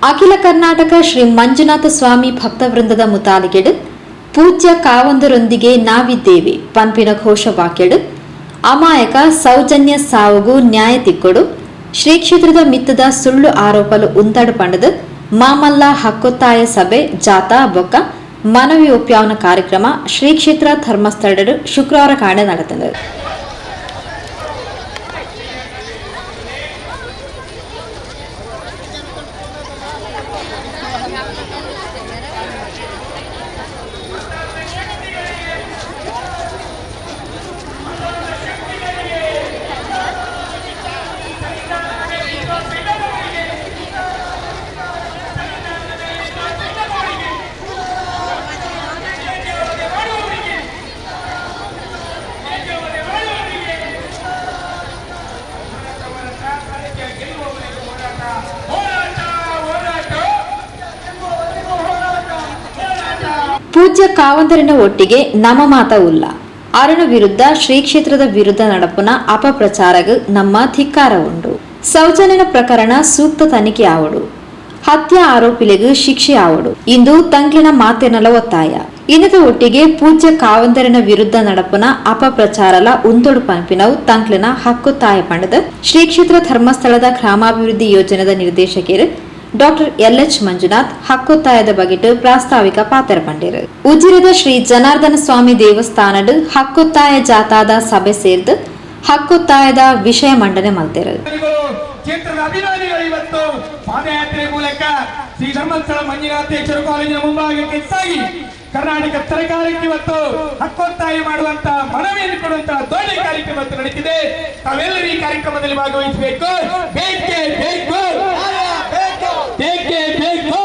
ಅಖಿಲ ಕರ್ನಾಟಕ ಶ್ರೀ ಮಂಜುನಾಥ ಸ್ವಾಮಿ ಭಕ್ತವೃಂದದ ಮುತಾಲಿಗೆಡು ಪೂಜ್ಯ ಕಾವಂದರೊಂದಿಗೆ ನಾವಿದ್ದೇವೆ ಪಂಪಿನ ಘೋಷವಾಕ್ಯಡು ಅಮಾಯಕ ಸೌಜನ್ಯ ಸಾವುಗೂ ನ್ಯಾಯ ತಿಕ್ಕೊಡು ಶ್ರೀ ಕ್ಷೇತ್ರದ ಮಿತ್ತದ ಸುಳ್ಳು ಆರೋಪಲು ಉಂತಾಡು ಪಂಡದು ಮಾಮಲ್ಲ ಹಕ್ಕೊತ್ತಾಯ ಸಭೆ ಜಾಥಾ ಬೊಕ್ಕ ಮನವಿ ಒಪ್ಯಾವನ ಕಾರ್ಯಕ್ರಮ ಶ್ರೀ ಕ್ಷೇತ್ರ ಧರ್ಮಸ್ಥಳಡು ಶುಕ್ರವಾರ ಕಾಣೆ ನಡೆತದೆ. ಪೂಜ್ಯ ಕಾವಂದರಿನ ಒಟ್ಟಿಗೆ ನಮ್ಮ ಮಾತ ಉಲ್ಲ ಅರಣ ವಿರುದ್ಧ ಶ್ರೀ ಕ್ಷೇತ್ರದ ವಿರುದ್ಧ ನಡಪುನ ಅಪಪ್ರಚಾರಗ ನಮ್ಮ ಧಿಕ್ಕಾರ ಉಂಡು. ಸೌಜನ್ಯನ ಪ್ರಕರಣ ಸೂಕ್ತ ತನಿಖೆ ಆವಡು, ಹತ್ಯೆ ಆರೋಪಿಲೆಗೂ ಶಿಕ್ಷೆ ಆವಡು. ಇಂದು ತಂಕ್ಲಿನ ಮಾತಿನಲ ಒತ್ತಾಯ. ಇನ್ನದ ಒಟ್ಟಿಗೆ ಪೂಜ್ಯ ಕಾವಂದರಿನ ವಿರುದ್ಧ ನಡಪುನ ಅಪಪ್ರಚಾರಲ ಉಂತೊಡು ಪಂಪಿನವು ತಂಕ್ಲಿನ ಹಕ್ಕೊತ್ತಾಯ ಪಂಡದ ಶ್ರೀ ಕ್ಷೇತ್ರ ಧರ್ಮಸ್ಥಳದ ಗ್ರಾಮಾಭಿವೃದ್ಧಿ ಯೋಜನೆದ ನಿರ್ದೇಶಕರು ಡಾಕ್ಟರ್ ಎಲ್.ಎಚ್. ಮಂಜುನಾಥ್ ಹಕ್ಕೊತ್ತಾಯದ ಬಗೆಟ್ ಪ್ರಾಸ್ತಾವಿಕ ಪಾತ್ರ ಪಂಡಿರು. ಉಜಿರದ ಶ್ರೀ ಜನಾರ್ದನ ಸ್ವಾಮಿ ದೇವಸ್ಥಾನಡ್ ಹಕ್ಕೊತ್ತಾಯ ಜಾಥಾದ ಸಭೆ ಸೇರ್ದು ಹಕ್ಕೊತ್ತಾಯದ ವಿಷಯ ಮಂಡನೆ ಮಾಡ್ತಿರು. ಕ್ಷೇತ್ರದ ಅಭಿಮಾನಿಗಳು ಇವತ್ತು ಪಾದಯಾತ್ರೆ ಮೂಲಕ ಶ್ರೀ ಧರ್ಮಸ್ಥಳ ಮಂಜುನಾಥೇಶ್ವರ ಕಾಲೇಜಿನ ಮುಂಭಾಗಕ್ಕೆ ಸಾಗಿ ಕರ್ನಾಟಕ ಸರ್ಕಾರಕ್ಕೆ ಇವತ್ತು ಹಕ್ಕೊತ್ತಾಯ ಮಾಡುವಂತ ಮನವಿಯನ್ನು ಕೊಡುವಂತಹ ದೊಡ್ಡ ಕಾರ್ಯಕ್ರಮ ನಡೀತಿದೆ. ತಾವೆಲ್ಲರೂ ಈ ಕಾರ್ಯಕ್ರಮದಲ್ಲಿ ಭಾಗವಹಿಸಬೇಕು. ಬೇಕೇ ಬೇಕು, ಬೇಕೇ ಬೇಕು,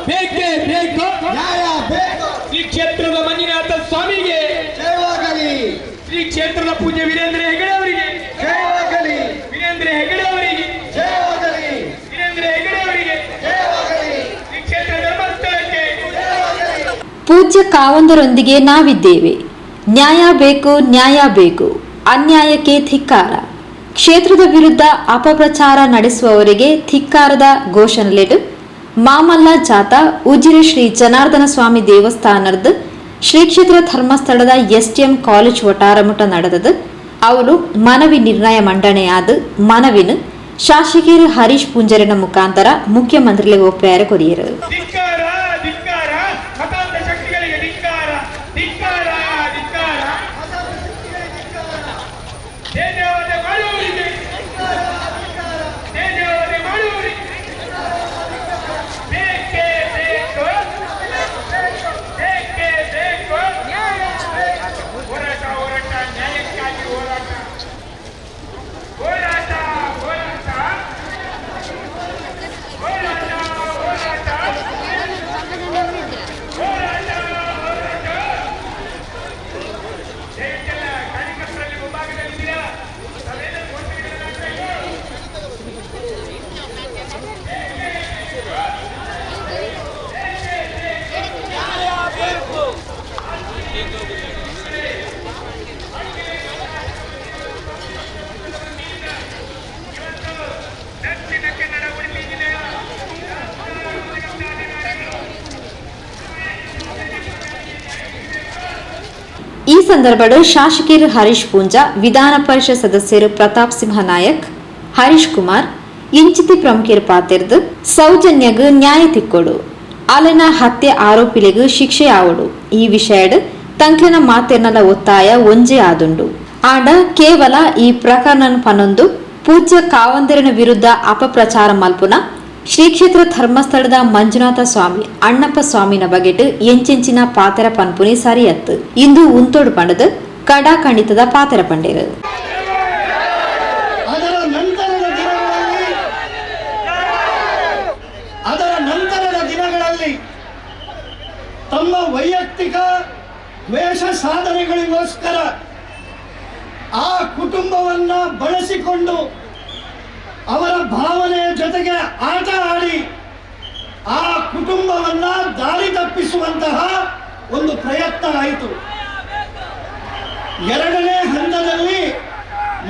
ಬೇಕೇ ಬೇಕು. ಶ್ರೀ ಕ್ಷೇತ್ರದ ಮಂಜುನಾಥ ಸ್ವಾಮಿಗೆ ಜಯವಾಗಲಿ. ಶ್ರೀ ಕ್ಷೇತ್ರದ ಪೂಜ್ಯ ವೀರೇಂದ್ರ ಹೆಗಡೆ ಅವರಿಗೆ ಜಯವಾಗಲಿ. ವೀರೇಂದ್ರ ಹೆಗಡೆ ಅವರಿಗೆ ಜಯವಾಗಲಿ. ವೀರೇಂದ್ರ ಹೆಗಡೆ ಅವರಿಗೆ ಜಯವಾಗಲಿ. ಶ್ರೀ ಕ್ಷೇತ್ರ ಧರ್ಮಸ್ಥಳಕ್ಕೆ ಪೂಜ್ಯ ಕಾವಂದರೊಂದಿಗೆ ನಾವಿದ್ದೇವೆ. ನ್ಯಾಯ ಬೇಕು, ನ್ಯಾಯ ಬೇಕು. ಅನ್ಯಾಯಕ್ಕೆ ಧಿಕ್ಕಾರ. ಕ್ಷೇತ್ರದ ವಿರುದ್ಧ ಅಪಪ್ರಚಾರ ನಡೆಸುವವರಿಗೆ ಧಿಕ್ಕಾರದ ಘೋಷಣೆಲೆಡು ಮಾಮಲ್ಲ ಜಾಥಾ ಉಜಿರೆ ಶ್ರೀ ಜನಾರ್ದನ ಸ್ವಾಮಿ ದೇವಸ್ಥಾನದ ಶ್ರೀ ಕ್ಷೇತ್ರ ಧರ್ಮಸ್ಥಳದ ಎಸ್ಟಿಎಂ ಕಾಲೇಜ್ ಒಟಾರಮುಟ ನಡೆದದು. ಅವರು ಮನವಿ ನಿರ್ಣಯ ಮಂಡನೆಯಾದ ಮನವಿನ ಶಾಸಕರು ಹರೀಶ್ ಪೂಂಜರಿನ ಮುಖಾಂತರ ಮುಖ್ಯಮಂತ್ರಿಗೆ ಒಪ್ಪಾರ ಕೊರಿಯರು. ಈ ಸಂದರ್ಭದಲ್ಲಿ ಶಾಸಕರು ಹರೀಶ್ ಪೂಂಜಾ, ವಿಧಾನ ಪರಿಷತ್ ಸದಸ್ಯರು ಪ್ರತಾಪ್ ಸಿಂಹ ನಾಯಕ್, ಹರೀಶ್ ಕುಮಾರ್, ಇಂಚಿತಿ ಪ್ರಮುಖರು ಪಾತಿರ್ದು ಸೌಜನ್ಯಗ ನ್ಯಾಯ ತಿಕ್ಕೊಡು, ಅಲೆನ ಹತ್ಯೆ ಆರೋಪಿಲೆಗೂ ಶಿಕ್ಷೆ ಆವಡು. ಈ ವಿಷಯಡ್ ತಂಕ್ಲಿನ ಮಾತಿನಲ ಒತ್ತಾಯ ಒಂಜೇ ಆದುಂಡು. ಆಂಡ ಕೇವಲ ಈ ಪ್ರಕರಣ ಪನೊಂದು ಪೂಜ್ಯ ಕಾವಂದರಿನ ವಿರುದ್ಧ ಅಪಪ್ರಚಾರ ಮಲ್ಪುನ ಶ್ರೀ ಕ್ಷೇತ್ರ ಧರ್ಮಸ್ಥಳದ ಮಂಜುನಾಥ ಸ್ವಾಮಿ ಅಣ್ಣಪ್ಪ ಸ್ವಾಮಿನ ಬಗೆಟ್ ಎಂಚೆಂಚಿನ ಪಾತೆರ ಪನ್ಪುನಿ ಸರಿಯತ್ತು. ಇಂದು ಉಂತೋಡು ಪಂಡದು ಕಡಾಖಂಡಿತದ ಪಾತೆರ ಪಂಡೇರು. ಅದರ ನಂತರದ ದಿನಗಳಲ್ಲಿ ತಮ್ಮ ವೈಯಕ್ತಿಕ ದ್ವೇಷ ಸಾಧನೆಗಳಿಗೋಸ್ಕರ ಆ ಕುಟುಂಬವನ್ನ ಬಳಸಿಕೊಂಡು ಅವರ ಭಾವನೆಯ ಜೊತೆಗೆ ಆಟ ಆಡಿ ಆ ಕುಟುಂಬವನ್ನ ದಾರಿ ತಪ್ಪಿಸುವಂತಹ ಒಂದು ಪ್ರಯತ್ನ ಆಯಿತು. ಎರಡನೇ ಹಂತದಲ್ಲಿ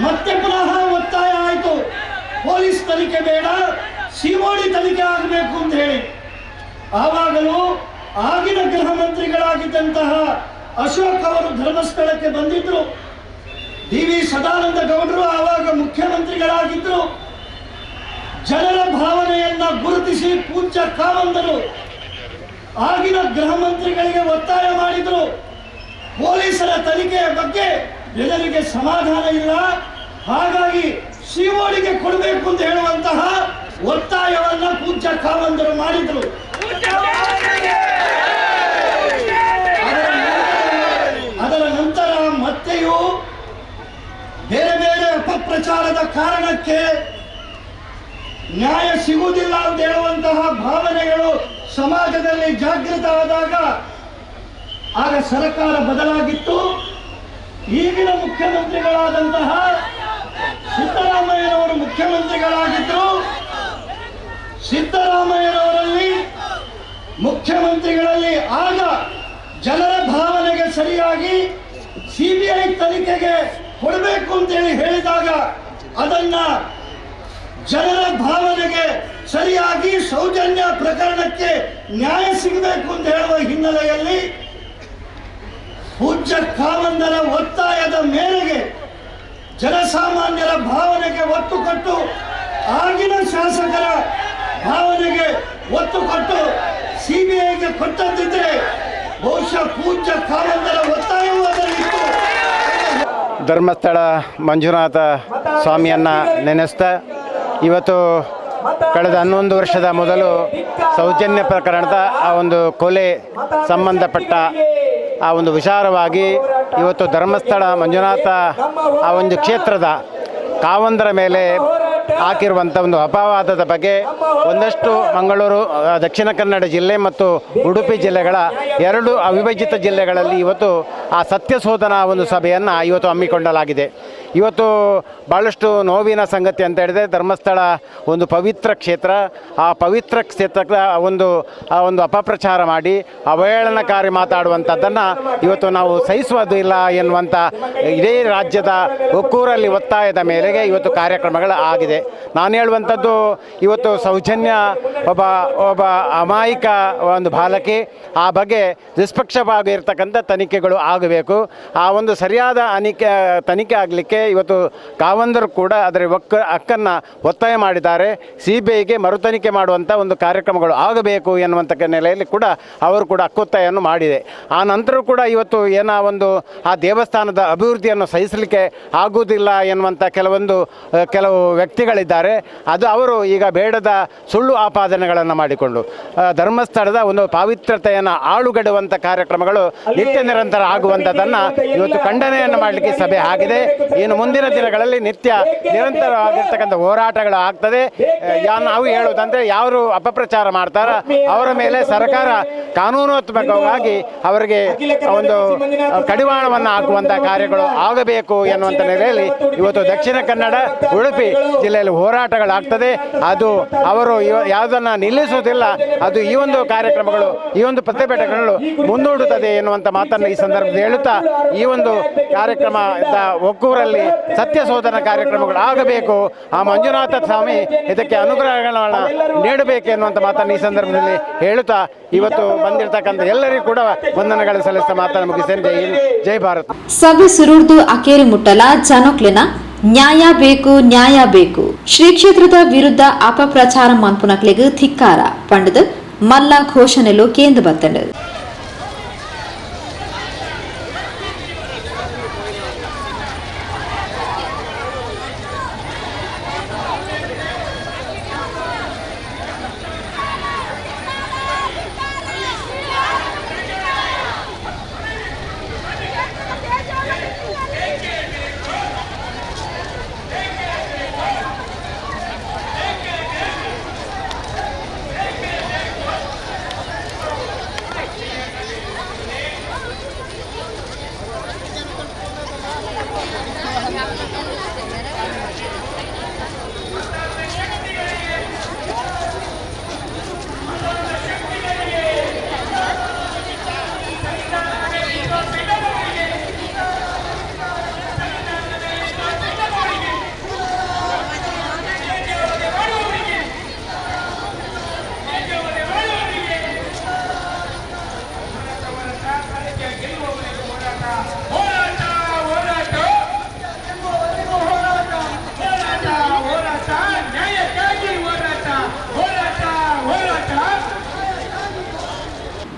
ಮತ್ತೆ ಪುನಃ ಒತ್ತಾಯ ಆಯಿತು. ಪೊಲೀಸ್ ತನಿಖೆ ಬೇಡ, ಸಿಒಡಿ ತನಿಖೆ ಆಗಬೇಕು ಅಂತ ಹೇಳಿ ಆವಾಗಲೂ ಆಗಿನ ಗೃಹ ಮಂತ್ರಿಗಳಾಗಿದ್ದಂತಹ ಅಶೋಕ್ ಅವರು ಧರ್ಮಸ್ಥಳಕ್ಕೆ ಬಂದಿದ್ರು. ಡಿ.ವಿ. ಸದಾನಂದ ಗೌಡರು ಆವಾಗ ಮುಖ್ಯಮಂತ್ರಿಗಳಾಗಿದ್ರು. ಜನರ ಭಾವನೆಯನ್ನ ಗುರುತಿಸಿ ಪೂಜ್ಯ ಕಾವಂದರು ಆಗಿನ ಗೃಹ ಮಂತ್ರಿಗಳಿಗೆ ಒತ್ತಾಯ ಮಾಡಿದ್ರು. ಪೊಲೀಸರ ತನಿಖೆಯ ಬಗ್ಗೆ ಜನರಿಗೆ ಸಮಾಧಾನ ಇಲ್ಲ, ಹಾಗಾಗಿ ಸಿಒಡಿಗೆ ಕೊಡಬೇಕು ಅಂತ ಹೇಳುವಂತಹ ಒತ್ತಾಯವನ್ನ ಪೂಜ್ಯ ಕಾವಂದರು ಮಾಡಿದ್ರು. ಅದರ ನಂತರ ಮತ್ತೆಯೂ ಬೇರೆ ಬೇರೆ ಅಪಪ್ರಚಾರದ ಕಾರಣಕ್ಕೆ ನ್ಯಾಯ ಸಿಗುವುದಿಲ್ಲ ಅಂತ ಹೇಳುವಂತಹ ಭಾವನೆಗಳು ಸಮಾಜದಲ್ಲಿ ಜಾಗೃತ ಆದಾಗ ಆಗ ಸರ್ಕಾರ ಬದಲಾಗಿತ್ತು. ಈಗಿನ ಮುಖ್ಯಮಂತ್ರಿಗಳಾದಂತಹ ಸಿದ್ದರಾಮಯ್ಯನವರು ಮುಖ್ಯಮಂತ್ರಿಗಳಾಗಿದ್ದರು. ಸಿದ್ದರಾಮಯ್ಯನವರಲ್ಲಿ ಮುಖ್ಯಮಂತ್ರಿಗಳಲ್ಲಿ ಆಗ ಜನರ ಭಾವನೆಗೆ ಸರಿಯಾಗಿ ಸಿಬಿಐ ತನಿಖೆಗೆ ಕೊಡಬೇಕು ಅಂತೇಳಿ ಹೇಳಿದಾಗ ಅದನ್ನ ಜನರ ಭಾವನೆಗೆ ಸರಿಯಾಗಿ ಸೌಜನ್ಯ ಪ್ರಕರಣಕ್ಕೆ ನ್ಯಾಯ ಸಿಗಬೇಕು ಅಂತ ಹೇಳುವ ಹಿನ್ನೆಲೆಯಲ್ಲಿ ಪೂಜ್ಯ ಕಾವಂದರ ಒತ್ತಾಯದ ಮೇರೆಗೆ ಜನಸಾಮಾನ್ಯರ ಭಾವನೆಗೆ ಒತ್ತು ಕೊಟ್ಟು ಆಗಿನ ಶಾಸಕರ ಭಾವನೆಗೆ ಒತ್ತು ಕೊಟ್ಟು ಸಿಬಿಐಗೆ ಕೊಟ್ಟದ್ದಿದ್ರೆ ಬಹುಶಃ ಪೂಜ್ಯ ಕಾವಂದರ ಒತ್ತಾಯವೂ ಅದರಲ್ಲಿತ್ತು. ಧರ್ಮಸ್ಥಳ ಮಂಜುನಾಥ ಸ್ವಾಮಿಯನ್ನು ನೆನೆಸ್ತಾ ಇವತ್ತು ಕಳೆದ 11 ವರ್ಷದ ಮೊದಲು ಸೌಜನ್ಯ ಪ್ರಕರಣದ ಆ ಒಂದು ಕೊಲೆ ಸಂಬಂಧಪಟ್ಟ ಆ ಒಂದು ವಿಚಾರವಾಗಿ ಇವತ್ತು ಧರ್ಮಸ್ಥಳ ಮಂಜುನಾಥ ಆ ಒಂದು ಕ್ಷೇತ್ರದ ಕಾವಂದರ ಮೇಲೆ ಹಾಕಿರುವಂಥ ಒಂದು ಅಪವಾದದ ಬಗ್ಗೆ ಒಂದಷ್ಟು ಮಂಗಳೂರು ದಕ್ಷಿಣ ಕನ್ನಡ ಜಿಲ್ಲೆ ಮತ್ತು ಉಡುಪಿ ಜಿಲ್ಲೆಗಳ 2 ಅವಿಭಜಿತ ಜಿಲ್ಲೆಗಳಲ್ಲಿ ಇವತ್ತು ಆ ಸತ್ಯಶೋಧನಾ ಒಂದು ಸಭೆಯನ್ನು ಇವತ್ತು ಹಮ್ಮಿಕೊಳ್ಳಲಾಗಿದೆ. ಇವತ್ತು ಭಾಳಷ್ಟು ನೋವಿನ ಸಂಗತಿ ಅಂತ ಹೇಳಿದ್ರೆ ಧರ್ಮಸ್ಥಳ ಒಂದು ಪವಿತ್ರ ಕ್ಷೇತ್ರ, ಆ ಪವಿತ್ರ ಕ್ಷೇತ್ರದ ಒಂದು ಅಪಪ್ರಚಾರ ಮಾಡಿ ಅವಹೇಳನಕಾರಿ ಮಾತಾಡುವಂಥದ್ದನ್ನು ಇವತ್ತು ನಾವು ಸಹಿಸುವುದು ಇಲ್ಲ ಎನ್ನುವಂಥ ಇಡೀ ರಾಜ್ಯದ ಒಕ್ಕೂರಲ್ಲಿ ಒತ್ತಾಯದ ಮೇರೆಗೆ ಇವತ್ತು ಕಾರ್ಯಕ್ರಮಗಳು ಆಗಿದೆ. ನಾನು ಹೇಳುವಂಥದ್ದು ಇವತ್ತು ಸೌಜನ್ಯ ಒಬ್ಬ ಅಮಾಯಕ ಒಂದು ಬಾಲಕಿ, ಆ ಬಗ್ಗೆ ನಿಷ್ಪಕ್ಷವಾಗಿ ಇರತಕ್ಕಂಥ ತನಿಖೆಗಳು ಆಗಬೇಕು. ಆ ಒಂದು ಸರಿಯಾದ ತನಿಖೆ ಆಗಲಿಕ್ಕೆ ಇವತ್ತು ಕಾವಂದರು ಕೂಡ ಅದರ ಹಕ್ಕನ್ನು ಒತ್ತಾಯ ಮಾಡಿದ್ದಾರೆ. ಸಿಬಿಐಗೆ ಮರುತನಿಖೆ ಮಾಡುವಂಥ ಒಂದು ಕಾರ್ಯಕ್ರಮಗಳು ಆಗಬೇಕು ಎನ್ನುವಂಥ ನೆಲೆಯಲ್ಲಿ ಕೂಡ ಅವರು ಕೂಡ ಹಕ್ಕೊತ್ತಾಯವನ್ನು ಮಾಡಿದೆ. ಆ ನಂತರ ಕೂಡ ಇವತ್ತು ಆ ದೇವಸ್ಥಾನದ ಅಭಿವೃದ್ಧಿಯನ್ನು ಸಹಿಸಲಿಕ್ಕೆ ಆಗುವುದಿಲ್ಲ ಎನ್ನುವಂಥ ಕೆಲವು ವ್ಯಕ್ತಿಗಳಿದ್ದಾರೆ. ಅದು ಅವರು ಈಗ ಬೇಡದ ಸುಳ್ಳು ಆಪಾದನೆಗಳನ್ನು ಮಾಡಿಕೊಂಡು ಧರ್ಮಸ್ಥಳದ ಒಂದು ಪಾವಿತ್ರತೆಯನ್ನು ಆಳುಗಡುವಂಥ ಕಾರ್ಯಕ್ರಮಗಳು ನಿತ್ಯ ನಿರಂತರ ಆಗುವಂಥದ್ದನ್ನು ಇವತ್ತು ಖಂಡನೆಯನ್ನು ಮಾಡಲಿಕ್ಕೆ ಸಭೆ ಆಗಿದೆ. ಇನ್ನು ಮುಂದಿನ ದಿನಗಳಲ್ಲಿ ನಿತ್ಯ ನಿರಂತರವಾಗಿರ್ತಕ್ಕಂಥ ಹೋರಾಟಗಳು ಆಗ್ತದೆ. ನಾವು ಹೇಳುವುದಂದರೆ ಯಾರು ಅಪಪ್ರಚಾರ ಮಾಡ್ತಾರ ಅವರ ಮೇಲೆ ಸರ್ಕಾರ ಕಾನೂನಾತ್ಮಕವಾಗಿ ಅವರಿಗೆ ಒಂದು ಕಡಿವಾಣವನ್ನು ಹಾಕುವಂಥ ಕಾರ್ಯಗಳು ಆಗಬೇಕು ಎನ್ನುವಂಥ ನೆಲೆಯಲ್ಲಿ ಇವತ್ತು ದಕ್ಷಿಣ ಕನ್ನಡ ಉಡುಪಿ ಜಿಲ್ಲೆಯಲ್ಲಿ ಹೋರಾಟಗಳಾಗ್ತದೆ. ಅದು ಅವರು ಯಾವುದನ್ನು ನಿಲ್ಲಿಸುವುದಿಲ್ಲ, ಅದು ಈ ಒಂದು ಕಾರ್ಯಕ್ರಮಗಳು ಈ ಒಂದು ಪ್ರತಿಭಟನೆಗಳು ಮುಂದೂಡುತ್ತದೆ ಎನ್ನುವಂಥ ಮಾತನ್ನು ಈ ಸಂದರ್ಭದಲ್ಲಿ ಹೇಳುತ್ತಾ ಈ ಒಂದು ಕಾರ್ಯಕ್ರಮದ ಒಕ್ಕೂರಲ್ಲಿ ಸತ್ಯ ಶೋಧನಾ ಕಾರ್ಯಕ್ರಮಗಳು ಆಗಬೇಕು, ಆ ಮಂಜುನಾಥ ಸ್ವಾಮಿ ಇದಕ್ಕೆ ಅನುಗ್ರಹಗಳನ್ನು ನೀಡಬೇಕು ಎನ್ನುವಂಥ ಮಾತನ್ನು ಈ ಸಂದರ್ಭದಲ್ಲಿ ಹೇಳುತ್ತಾ ಇವತ್ತು ಬಂದಿರತಕ್ಕಂಥ ಎಲ್ಲರಿಗೂ ಕೂಡ ವಂದನೆಗಳು ಸಲ್ಲಿಸ್ತಾ ಮಾತನ್ನು ಮುಗಿಸ್ತೇನೆ. ಜೈ ಭಾರತ್. ಸಭೆ ಸುರುಡ್ದು ಅಕೇರಿ ಮುಟ್ಟಲ ಜನೊಕ್ಲೆನ ನ್ಯಾಯ ಬೇಕು ನ್ಯಾಯ ಬೇಕು. ಶ್ರೀ ಕ್ಷೇತ್ರದ ವಿರುದ್ಧ ಅಪಪ್ರಚಾರ ಮನ್ಪುನಕ್ಲೆಗ್ ಧಿಕ್ಕಾರ ಪಂಡದ ಮಲ್ಲ ಘೋಷಣೆಲು ಕೇಂದ್ರ ಬತ್ತಂಡದು.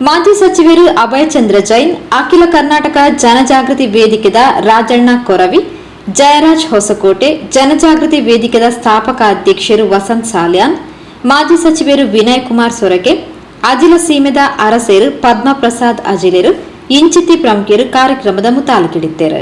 ಮಾಜಿ ಸಚಿವರು ಅಭಯ್ ಚಂದ್ರ ಜೈನ್, ಅಖಿಲ ಕರ್ನಾಟಕ ಜನಜಾಗೃತಿ ವೇದಿಕೆದ ರಾಜಣ್ಣ ಕೊರವಿ, ಜಯರಾಜ್ ಹೊಸಕೋಟೆ, ಜನಜಾಗೃತಿ ವೇದಿಕೆದ ಸ್ಥಾಪಕ ಅಧ್ಯಕ್ಷರು ವಸಂತ್ ಸಾಲ್ಯಾನ್, ಮಾಜಿ ಸಚಿವರು ವಿನಯ್ ಕುಮಾರ್ ಸೊರಕೆ, ಅಜಿಲ ಸೀಮೆದ ಅರಸೇರು ಪದ್ಮಪ್ರಸಾದ್ ಅಜಿಲೇರು ಇಂಚಿತಿ ಪ್ರಮುಖರು ಕಾರ್ಯಕ್ರಮದ ಮುತಾಲುಕಿಡಿದ್ದರು.